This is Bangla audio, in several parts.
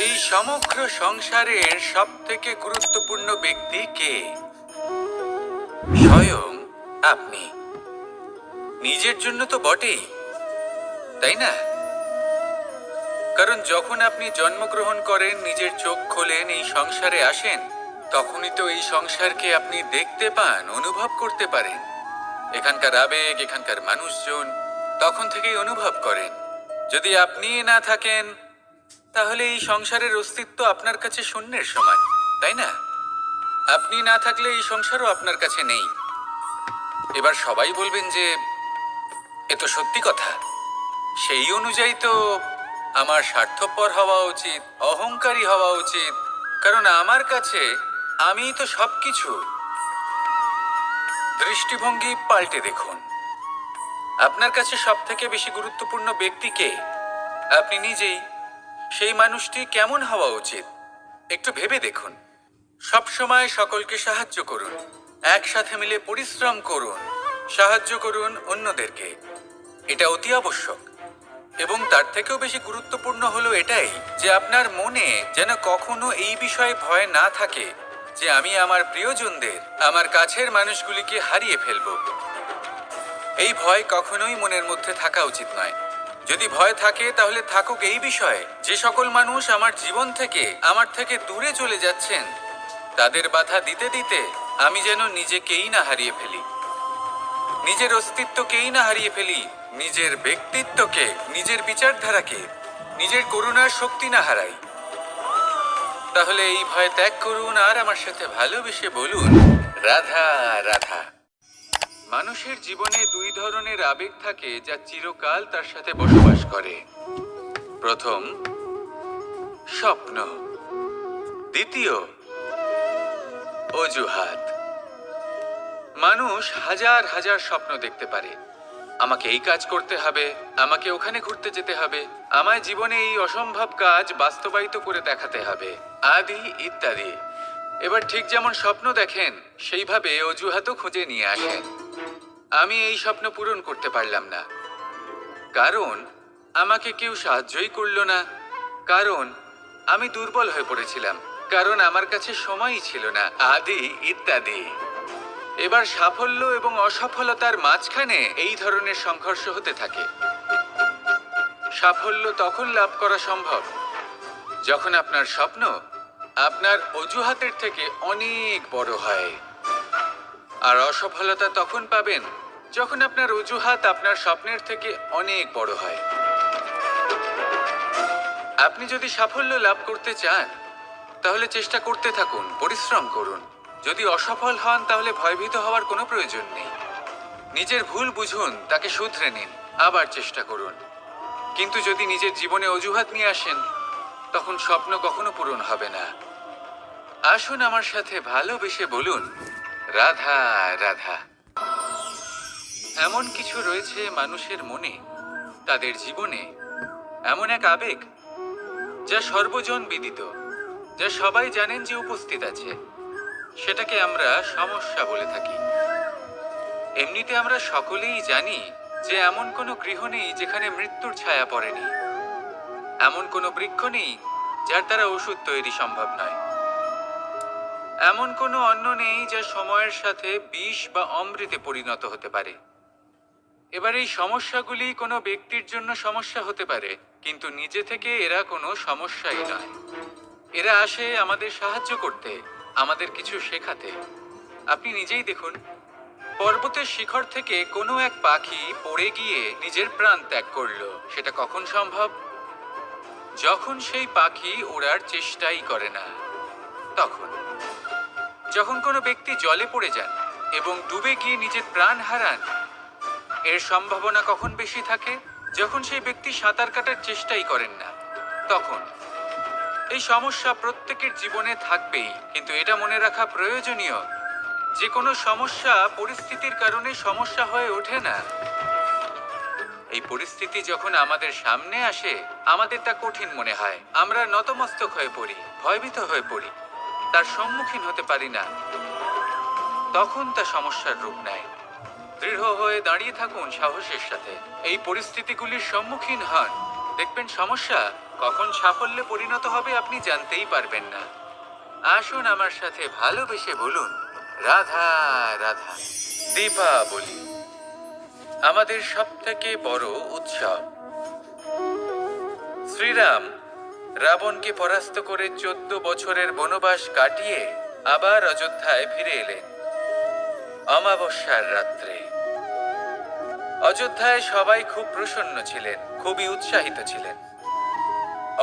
এই সমগ্র সংসারের সব থেকে গুরুত্বপূর্ণ ব্যক্তি কে? স্বয়ং আপনি। নিজের জন্য তো বটেই, তাই না? কারণ যখন আপনি জন্মগ্রহণ করেন, নিজের চোখ খোলেন, এই সংসারে আসেন, তখনই তো এই সংসারকে আপনি দেখতে পান, অনুভব করতে পারেন। এখানকার আবেগ, এখানকার মানুষজন তখন থেকেই অনুভব করেন। যদি আপনি না থাকেন, তাহলে এই সংসারের অস্তিত্ব আপনার কাছে শূন্যের সমান, তাই না? আপনি না থাকলে এই সংসারও আপনার কাছে নেই। এবার সবাই বলবেন যে এ তো সত্যি কথা। সেই অনুযায়ী তো আমার স্বার্থপর হওয়া উচিত, অহংকারী হওয়া উচিত, কারণ আমার কাছে আমিই তো সবকিছু। দৃষ্টিভঙ্গি পাল্টে দেখুন। আপনার কাছে সব থেকে বেশি গুরুত্বপূর্ণ ব্যক্তি কে? আপনি নিজেই। সেই মানুষটি কেমন হওয়া উচিত একটু ভেবে দেখুন। সব সময় সকলকে সাহায্য করুন, একসাথে মিলে পরিশ্রম করুন, সাহায্য করুন অন্যদেরকে। এটা অতি আবশ্যক। এবং তার থেকেও বেশি গুরুত্বপূর্ণ হলো এটাই যে আপনার মনে যেন কখনো এই বিষয়ে ভয় না থাকে যে আমি আমার প্রিয়জনদের, আমার কাছের মানুষগুলিকে হারিয়ে ফেলব। এই ভয় কখনোই মনের মধ্যে থাকা উচিত নয়। যদি ভয় থাকে তাহলে থাকুক এই বিষয়ে যে সকল মানুষ আমার জীবন থেকে, আমার থেকে দূরে চলে যাচ্ছেন, তাদের বাধা দিতে দিতে আমি যেন নিজেকেই না হারিয়ে ফেলি, নিজের অস্তিত্বকেই না হারিয়ে ফেলি, নিজের ব্যক্তিত্বকে, নিজের বিচারধারাকে, নিজের করুণার শক্তি না হারাই। তাহলে এই ভয় ত্যাগ করুন আর আমার সাথে ভালোবেসে বলুন, রাধা রাধা। মানুষের জীবনে দুই ধরনের আবেগ থাকে যা চিরকাল তার সাথে বসবাস করে। প্রথম, স্বপ্ন। দ্বিতীয়, অজুহাত। মানুষ হাজার হাজার স্বপ্ন দেখতে পারে। আমাকে এই কাজ করতে হবে, আমাকে ওখানে ঘুরতে যেতে হবে, আমায় জীবনে এই অসম্ভব কাজ বাস্তবায়িত করে দেখাতে হবে, আদি ইত্যাদি। এবার ঠিক যেমন স্বপ্ন দেখেন, সেইভাবে অজুহাতও খুঁজে নিয়ে আসেন। আমি এই স্বপ্ন পূরণ করতে পারলাম না, কারণ আমাকে কেউ সাহায্যই করলো না, কারণ আমি দুর্বল হয়ে পড়েছিলাম, কারণ আমার কাছে সময়ই ছিল না, আদি ইত্যাদি। এবার সাফল্য এবং অসফলতার মাঝখানে এই ধরনের সংঘর্ষ হতে থাকে। সাফল্য তখন লাভ করা সম্ভব যখন আপনার স্বপ্ন আপনার অজুহাতের থেকে অনেক বড় হয়। আর অসফলতা তখন পাবেন যখন আপনার অজুহাত আপনার স্বপ্নের থেকে অনেক বড় হয়। আপনি যদি সাফল্য লাভ করতে চান, তাহলে চেষ্টা করতে থাকুন, পরিশ্রম করুন। যদি অসফল হন, তাহলে ভয়ভীত হওয়ার কোনো প্রয়োজন নেই। নিজের ভুল বুঝুন, তাকে শুধরে নিন, আবার চেষ্টা করুন। কিন্তু যদি নিজের জীবনে অজুহাত নিয়ে আসেন, তখন স্বপ্ন কখনো পূরণ হবে না। আসুন আমার সাথে ভালোবেসে বলুন, রাধা রাধা। এমন কিছু রয়েছে মানুষের মনে, তাদের জীবনে, এমন এক আবেগ যা সর্বজন বিদিত, যা সবাই জানেন যে উপস্থিত আছে। সেটাকে আমরা সমস্যা বলে থাকি। এমনিতে আমরা সকলেই জানি যে এমন কোনো গৃহ নেই যেখানে মৃত্যুর ছায়া পড়েনি, এমন কোনো বৃক্ষ নেই যার দ্বারা ওষুধ তৈরি সম্ভব নয়, এমন কোনো অন্ন নেই যা সময়ের সাথে বিষ বা অমৃতে পরিণত হতে পারে। এবার এই সমস্যাগুলি কোনো ব্যক্তির জন্য সমস্যা হতে পারে, কিন্তু নিজে থেকে এরা কোনো সমস্যাই নয়। এরা আসে আমাদের সাহায্য করতে, আমাদের কিছু শেখাতে। আপনি নিজেই দেখুন, পর্বতের শিখর থেকে কোনো এক পাখি পড়ে গিয়ে নিজের প্রাণ ত্যাগ করলো। সেটা কখন সম্ভব? যখন সেই পাখি ওড়ার চেষ্টাই করে না। তখন যখন কোনো ব্যক্তি জলে পড়ে যান এবং ডুবে গিয়ে নিজের প্রাণ হারান, এর সম্ভাবনা কখন বেশি থাকে? যখন সেই ব্যক্তি সাঁতার কাটার চেষ্টাই করেন না। তখন এই সমস্যা প্রত্যেকের জীবনে থাকবেই, কিন্তু এটা মনে রাখা প্রয়োজনীয় যে কোনো সমস্যা পরিস্থিতির কারণে সমস্যা হয়ে ওঠে না। এই পরিস্থিতি যখন আমাদের সামনে আসে, আমাদের তা কঠিন মনে হয়, আমরা নতমস্তক হয়ে পড়ি, ভয়ভীত হয়ে পড়ি, তার সম্মুখীন হতে পারি না। তখন তা সমস্যার রূপ নেয়। দৃঢ় হয়ে দাঁড়িয়ে থাকুন সাহসের সাথে, এই পরিস্থিতিগুলির সম্মুখীন হন, দেখবেন সমস্যা কখন সাফল্যে পরিণত হবে আপনি জানতেই পারবেন না। আসুন আমার সাথে ভালোবেসে বলুন, রাধা রাধা। দীপাবলি আমাদের সবথেকে বড় উৎসব। শ্রীরাম রাবণকে পরাস্ত করে 14 বছরের বনবাস কাটিয়ে আবার অযোধ্যায় ফিরে এলেন অমাবস্যার রাত্রে। অযোধ্যায় সবাই খুব প্রসন্ন ছিলেন, খুবই উৎসাহিত ছিলেন।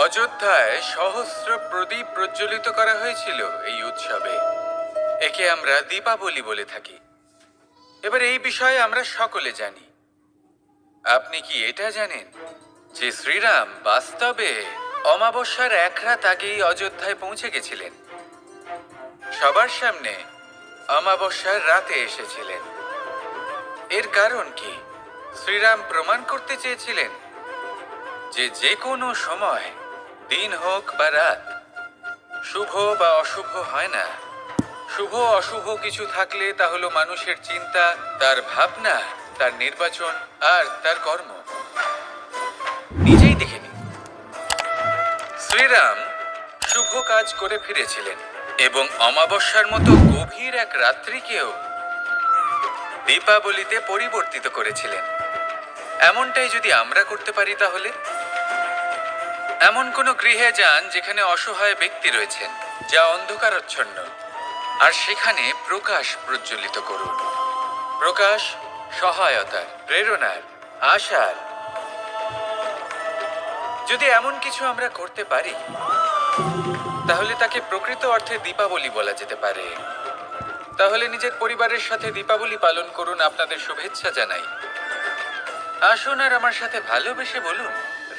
অযোধ্যায় সহস্র প্রদীপ প্রজ্বলিত করা হয়েছিল এই উৎসবে। একে আমরা দীপাবলি বলে থাকি। এবার এই বিষয়ে আমরা সকলে জানি। আপনি কি এটা জানেন যে শ্রীরাম বাস্তবে অমাবস্যার এক রাত আগেই অযোধ্যায় পৌঁছে গেছিলেন? সবার সামনে অমাবস্যার রাতে এসেছিলেন। এর কারণ কি? শ্রীরাম প্রমাণ করতে চেয়েছিলেন যে যে কোনো সময়, দিন হোক বা রাত, শুভ বা অশুভ হয় না। শুভ অশুভ কিছু থাকলে তা হলো মানুষের চিন্তা, তার ভাবনা, তার নির্বাচন আর তার কর্ম। নিজেই দেখে নিন, শ্রীরাম শুভ কাজ করে ফিরেছিলেন এবং অমাবস্যার মতো গভীর এক রাত্রিকেও দীপাবলিতে পরিবর্তিত করেছিলেন। এমনটাই যদি আমরা করতে পারি, তাহলে এমন কোনো গৃহে যান যেখানে অসহায় ব্যক্তি রয়েছেন, যা অন্ধকারাচ্ছন্ন, আর সেখানে প্রকাশ প্রজ্বলিত করুন। প্রকাশ সহায়তার, প্রেরণার, আশার। যদি এমন কিছু আমরা করতে পারি, তাহলে তাকে প্রকৃত অর্থে দীপাবলি বলা যেতে পারে। তাহলে নিজের পরিবারের সাথে দীপাবলি পালন করুন। আপনাদের শুভেচ্ছা জানাই। আসুন আর আমার সাথে ভালোবেসে বলুন,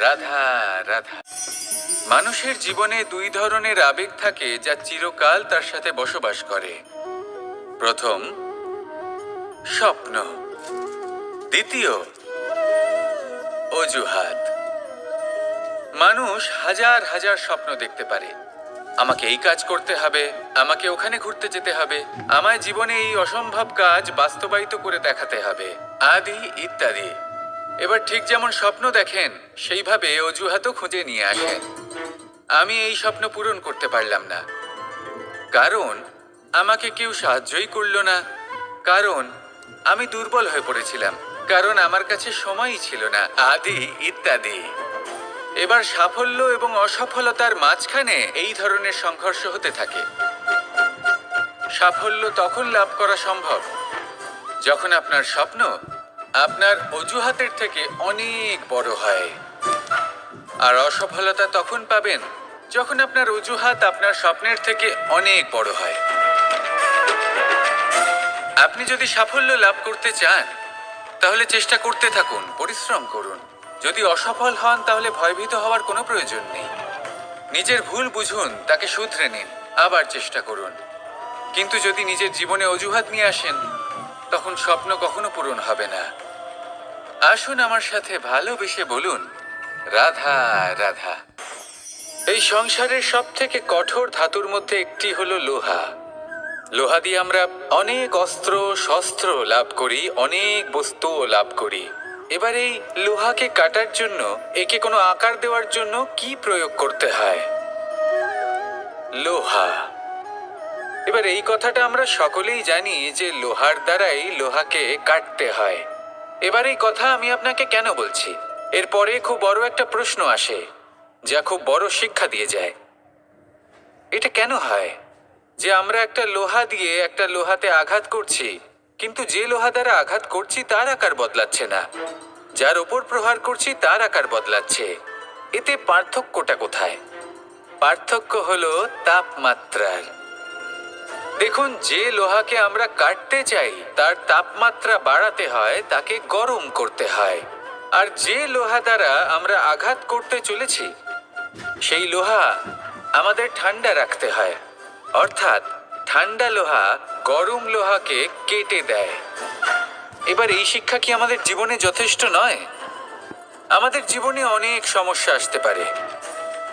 রাধা রাধা। মানুষের জীবনে দুই ধরনের আবেগ থাকে যা চিরকাল তার সাথে বসবাস করে। প্রথম, স্বপ্ন। দ্বিতীয়, অজুহাত। মানুষ হাজার হাজার স্বপ্ন দেখতে পারে। আমাকে এই কাজ করতে হবে, আমাকে ওখানে ঘুরতে যেতে হবে, আমায় জীবনে এই অসম্ভব কাজ বাস্তবায়িত করে দেখাতে হবে, আদি ইত্যাদি। এবার ঠিক যেমন স্বপ্ন দেখেন, সেইভাবে অজুহাতও খুঁজে নিয়ে আসেন। আমি এই স্বপ্ন পূরণ করতে পারলাম না, কারণ আমাকে কেউ সাহায্যই করলো না, কারণ আমি দুর্বল হয়ে পড়েছিলাম, কারণ আমার কাছে সময়ই ছিল না, আদি ইত্যাদি। এবার সাফল্য এবং অসফলতার মাঝখানে এই ধরনের সংঘর্ষ হতে থাকে। সাফল্য তখন লাভ করা সম্ভব যখন আপনার স্বপ্ন আপনার অজুহাতের থেকে অনেক বড় হয়, আর অসফলতা তখন পাবেন যখন আপনার অজুহাত আপনার স্বপ্নের থেকে অনেক বড় হয়। আপনি যদি সাফল্য লাভ করতে চান, তাহলে চেষ্টা করতে থাকুন, পরিশ্রম করুন। যদি অসফল হন, তাহলে ভয়ভীত হওয়ার কোনো প্রয়োজন নেই। নিজের ভুল বুঝুন, তাকে শুধরে নিন, আবার চেষ্টা করুন। কিন্তু যদি নিজের জীবনে অজুহাত নিয়ে আসেন, তখন স্বপ্ন কখনো পূরণ হবে না। আসুন আমার সাথে ভালোবেসে বলুন, রাধা রাধা। এই সংসারের সব থেকে কঠোর ধাতুর মধ্যে একটি হলো লোহা। লোহা দিয়ে আমরা অনেক অস্ত্র শস্ত্র লাভ করি, অনেক বস্তুও লাভ করি। এবার এই লোহাকে কাটার জন্য, একে কোনো আকার দেওয়ার জন্য কি প্রয়োগ করতে হয়? লোহা। এবার এই কথাটা আমরা সকলেই জানি যে লোহার দ্বারাই লোহাকে কাটতে হয়। এবার এই কথা আমি আপনাকে কেন বলছি, এরপরে খুব বড় একটা প্রশ্ন আসে যা খুব বড় শিক্ষা দিয়ে যায়। এটা কেন হয় যে আমরা একটা লোহা দিয়ে একটা লোহাতে আঘাত করছি, কিন্তু যে লোহা দ্বারা আঘাত করছি তার আকার বদলাচ্ছে না, যার ওপর প্রহার করছি তার আকার বদলাচ্ছে? এতে পার্থক্যটা কোথায়? পার্থক্য হলো তাপমাত্রার। দেখুন, যে লোহাকে আমরা কাটতে চাই তার তাপমাত্রা বাড়াতে হয়, তাকে গরম করতে হয়। আর যে লোহা দ্বারা আমরা আঘাত করতে চলেছি, সেই লোহা আমাদের ঠান্ডা রাখতে হয়। অর্থাৎ ঠান্ডা লোহা গরম লোহাকে কেটে দেয়। এবার এই শিক্ষা কি আমাদের জীবনে যথেষ্ট নয়? আমাদের জীবনে অনেক সমস্যা আসতে পারে,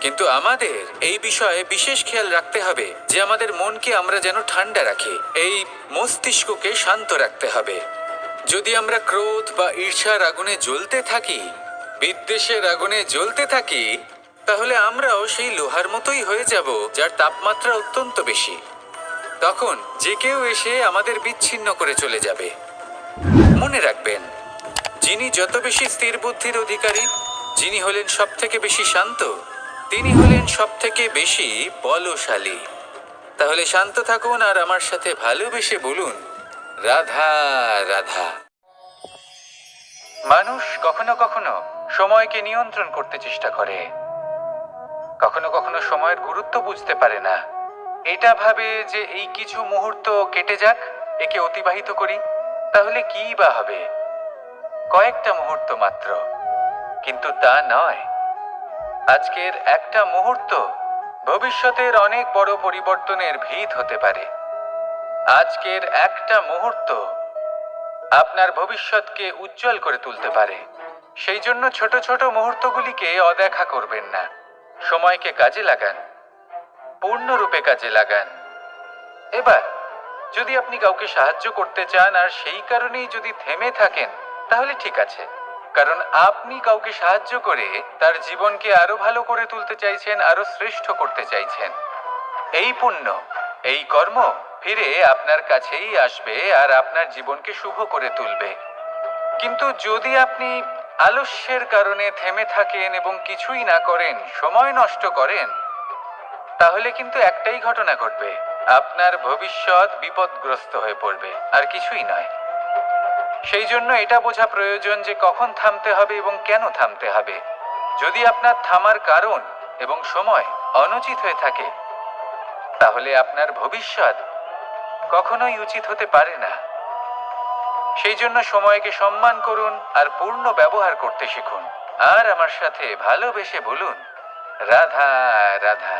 কিন্তু আমাদের এই বিষয়ে বিশেষ খেয়াল রাখতে হবে যে আমাদের মনকে আমরা যেন ঠান্ডা রাখি, এই মস্তিষ্ককে শান্ত রাখতে হবে। যদি আমরা ক্রোধ বা ঈর্ষার আগুনে জ্বলতে থাকি, বিদ্বেষের আগুনে জ্বলতে থাকি, তাহলে আমরাও সেই লোহার মতোই হয়ে যাব যার তাপমাত্রা অত্যন্ত বেশি। তখন যে কেউ এসে আমাদের বিচ্ছিন্ন করে চলে যাবে। মনে রাখবেন, যিনি যত বেশি স্থির বুদ্ধির অধিকারী, যিনি হলেন সব থেকে বেশি শান্ত, তিনি হলেন সব থেকে বেশি বলশালী। তাহলে শান্ত থাকুন আর আমার সাথে ভালোবেসে বলুন, রাধা রাধা। মানুষ কখনো কখনো সময়কে নিয়ন্ত্রণ করতে চেষ্টা করে, কখনো কখনো সময়ের গুরুত্ব বুঝতে পারে না। এটা ভাবে যে এই কিছু মুহূর্ত কেটে যাক, একে অতিবাহিত করি, তাহলে কি বা হবে, কয়েকটা মুহূর্ত মাত্র। কিন্তু তা নয়। আজকের একটা মুহূর্ত ভবিষ্যতের অনেক বড় পরিবর্তনের ভিত হতে পারে। আজকের একটা মুহূর্ত আপনার ভবিষ্যৎকে উজ্জ্বল করে তুলতে পারে। সেই জন্য ছোট ছোট মুহূর্তগুলিকে অদেখা করবেন না। সময়কে কাজে লাগান, পূর্ণরূপে কাজে লাগান। এবার যদি আপনি কাউকে সাহায্য করতে চান আর সেই কারণেই যদি থেমে থাকেন, তাহলে ঠিক আছে, কারণ আপনি কাউকে সাহায্য করে তার জীবনকে আরো ভালো করে তুলতে চাইছেন, আরো শ্রেষ্ঠ করতে চাইছেন। এই পুণ্য, এই কর্ম ফিরে আপনার কাছেই আসবে আর আপনার জীবনকে শুভ করে তুলবে। কিন্তু যদি আপনি আলস্যের কারণে থেমে থাকেন এবং কিছুই না করেন, সময় নষ্ট করেন, তাহলে কিন্তু একটাই ঘটনা ঘটবে, আপনার ভবিষ্যৎ বিপদগ্রস্ত হয়ে পড়বে, আর কিছুই নয়। সেই জন্য এটা বোঝা প্রয়োজন যে কখন থামতে হবে এবং কেন থামতে হবে। যদি আপনার থামার কারণ এবং সময় অনুচিত হয়ে থাকে, তাহলে আপনার ভবিষ্যৎ কখনোই উচিত হতে পারে না। সেই জন্য সময়কে সম্মান করুন আর পূর্ণ ব্যবহার করতে শিখুন। আর আমার সাথে ভালোবেসে বলুন, রাধা রাধা।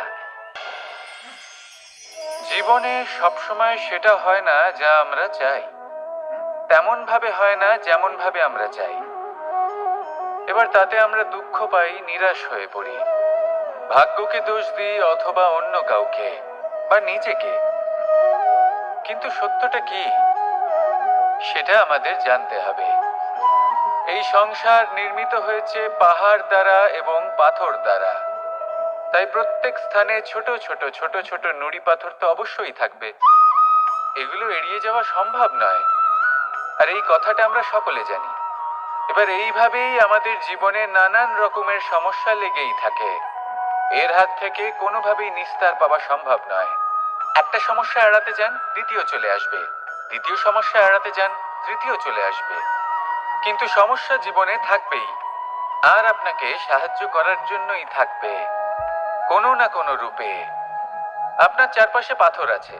জীবনে সবসময় সেটা হয় না যা আমরা চাই, তেমন ভাবে হয় না যেমন ভাবে আমরা চাই। এবার তাতে আমরা দুঃখ পাই, নিরাশ হয়ে পড়ি, ভাগ্যকে দোষ দিই অথবা অন্য কাউকে বা নিজেকে। কিন্তু সত্যটা কি, সেটা আমাদের জানতে হবে। এই সংসার নির্মিত হয়েছে পাহাড় দ্বারা এবং পাথর দ্বারা। তাই প্রত্যেক স্থানে ছোট ছোট ছোট ছোট নুড়ি পাথর তো অবশ্যই থাকবে। এগুলো এড়িয়ে যাওয়া সম্ভব নয়, আর এই কথাটা আমরা সকলে জানি। এবার এইভাবেই আমাদের জীবনে নানান রকমের সমস্যা লেগেই থাকে। এর হাত থেকে কোনোভাবেই নিস্তার পাওয়া সম্ভব নয়। একটা সমস্যা এড়াতে যান, দ্বিতীয় চলে আসবে, দ্বিতীয় সমস্যা এড়াতে যান, তৃতীয় চলে আসবে। কিন্তু সমস্যা জীবনে থাকবেই, আর আপনাকে সাহায্য করার জন্যই থাকবে কোনো না কোনো রূপে। আপনার চারপাশে পাথর আছে,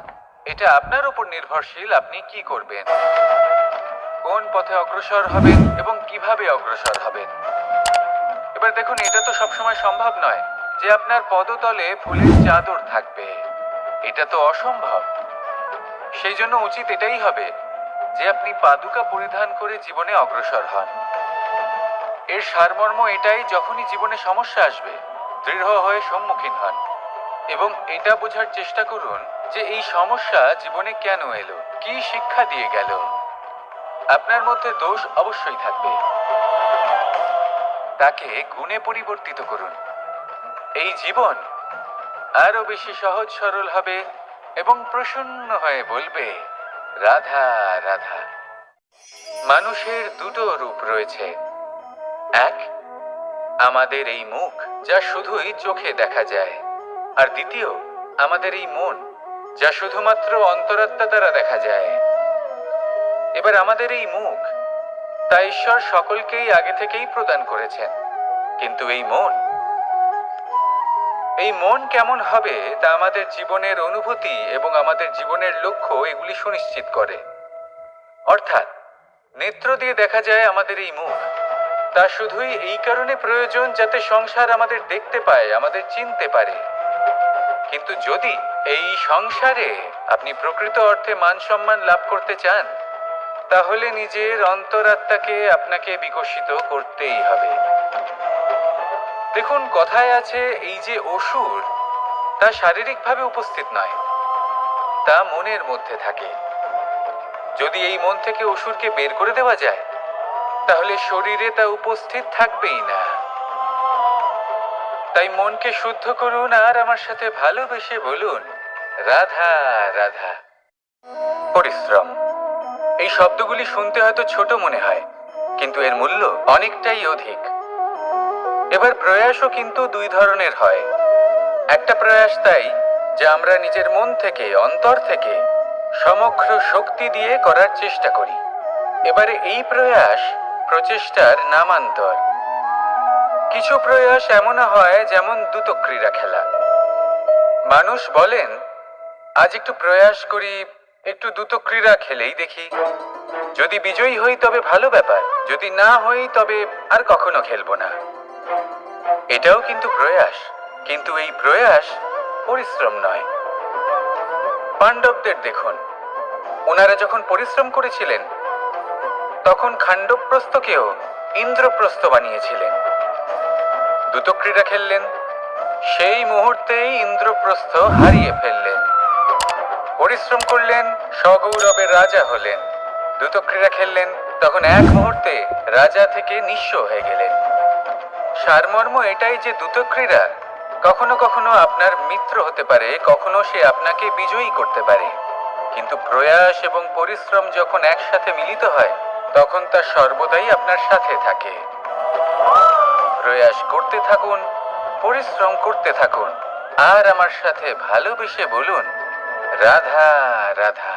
এটা আপনার উপর নির্ভরশীল আপনি কি করবেন, কোন পথে অগ্রসর হবেন এবং কিভাবে অগ্রসর হবেন। এবার দেখুন, এটা তো সবসময় সম্ভব নয় যে আপনার পদতলে ফুলের চাদর থাকবে, এটা তো অসম্ভব। সেই জন্য উচিত এটাই হবে যে আপনি পাদুকা পরিধান করে জীবনে অগ্রসর হন। এর সারমর্ম এটাই, যখনই জীবনে সমস্যা আসবে দৃঢ় হয়ে সম্মুখীন হন এবং এটা বোঝার চেষ্টা করুন যে এই সমস্যা জীবনে কেন এলো, কি শিক্ষা দিয়ে গেল। আপনার মধ্যে দোষ অবশ্যই থাকবে, তাকে গুণে পরিবর্তিত করুন। এই জীবন আরো বেশি সহজ সরল হবে এবং প্রসন্ন হয়ে বলবে, রাধা রাধা। মানুষের দুটো রূপ রয়েছে, এক আমাদের এই মুখ যা শুধুই চোখে দেখা যায়, আর দ্বিতীয় আমাদের এই মন যা শুধুমাত্র অন্তরাত্মা দ্বারা দেখা যায়। এবার আমাদের এই মুখ তা ঈশ্বর সকলকেই আগে থেকেই প্রদান করেছেন, কিন্তু এই মন কেমন হবে তা আমাদের জীবনের অনুভূতি এবং আমাদের জীবনের লক্ষ্য এগুলি সুনিশ্চিত করে। অর্থাৎ নেত্র দিয়ে দেখা যায় আমাদের এই মুখ, তা শুধুই এই কারণে প্রয়োজন যাতে সংসার আমাদের দেখতে পায়, আমাদের চিনতে পারে। কিন্তু যদি এই সংসারে আপনি প্রকৃত অর্থে মান সম্মান লাভ করতে চান, তাহলে নিজের অন্তরাত্মাকে আপনাকে বিকশিত করতেই হবে। দেখুন, কথায় আছে এই যে অসুর, তা শারীরিকভাবে উপস্থিত নয়, তা মনের মধ্যে থাকে। যদি এই মন থেকে অসুরকে বের করে দেওয়া যায়, তাহলে শরীরে তা উপস্থিত থাকবেই না। তাই মনকে শুদ্ধ করুন আর আমার সাথে ভালোবেসে বলুন, রাধা রাধা। পরিশ্রম, এই শব্দগুলি শুনতে হয়তো ছোট মনে হয়, কিন্তু এর মূল্য অনেকটাই অধিক। এবার প্রয়াসও কিন্তু দুই ধরনের হয়। একটা প্রয়াস তাই যা আমরা নিজের মন থেকে, অন্তর থেকে সমগ্র শক্তি দিয়ে করার চেষ্টা করি। এবারে এই প্রয়াস প্রচেষ্টার নামান্তর। কিছু প্রয়াস এমন হয় যেমন দ্রুতক্রীড়া খেলা। মানুষ বলেন, আজ একটু প্রয়াস করি, একটু দ্রুতক্রীড়া খেলেই দেখি, যদি বিজয়ী হই তবে ভালো ব্যাপার, যদি না হই তবে আর কখনো খেলবো না। এটাও কিন্তু প্রয়াস, কিন্তু এই প্রয়াস পরিশ্রম নয়। পাণ্ডবদের দেখুন, ওনারা যখন পরিশ্রম করেছিলেন তখন খাণ্ডবপ্রস্থকেও ইন্দ্রপ্রস্থ বানিয়েছিলেন। দ্রুতক্রীড়া খেললেন, সেই মুহূর্তেই ইন্দ্রপ্রস্থ হারিয়ে ফেললেন। পরিশ্রম করলেন, সগৌরবে রাজা হলেন। দ্রুতক্রীড়া খেললেন, তখন এক মুহূর্তে রাজা থেকে নিঃস্ব হয়ে গেলেন। সারমর্ম এটাই যে দ্রুতক্রীড়া কখনো কখনো আপনার মিত্র হতে পারে, কখনো সে আপনাকে বিজয়ী করতে পারে, কিন্তু প্রয়াস এবং পরিশ্রম যখন একসাথে মিলিত হয় তখন তা সর্বদাই আপনার সাথে থাকে। প্রয়াস করতে থাকুন, পরিশ্রম করতে থাকুন, আর আমার সাথে ভালোবেসে বলুন, রাধা রাধা।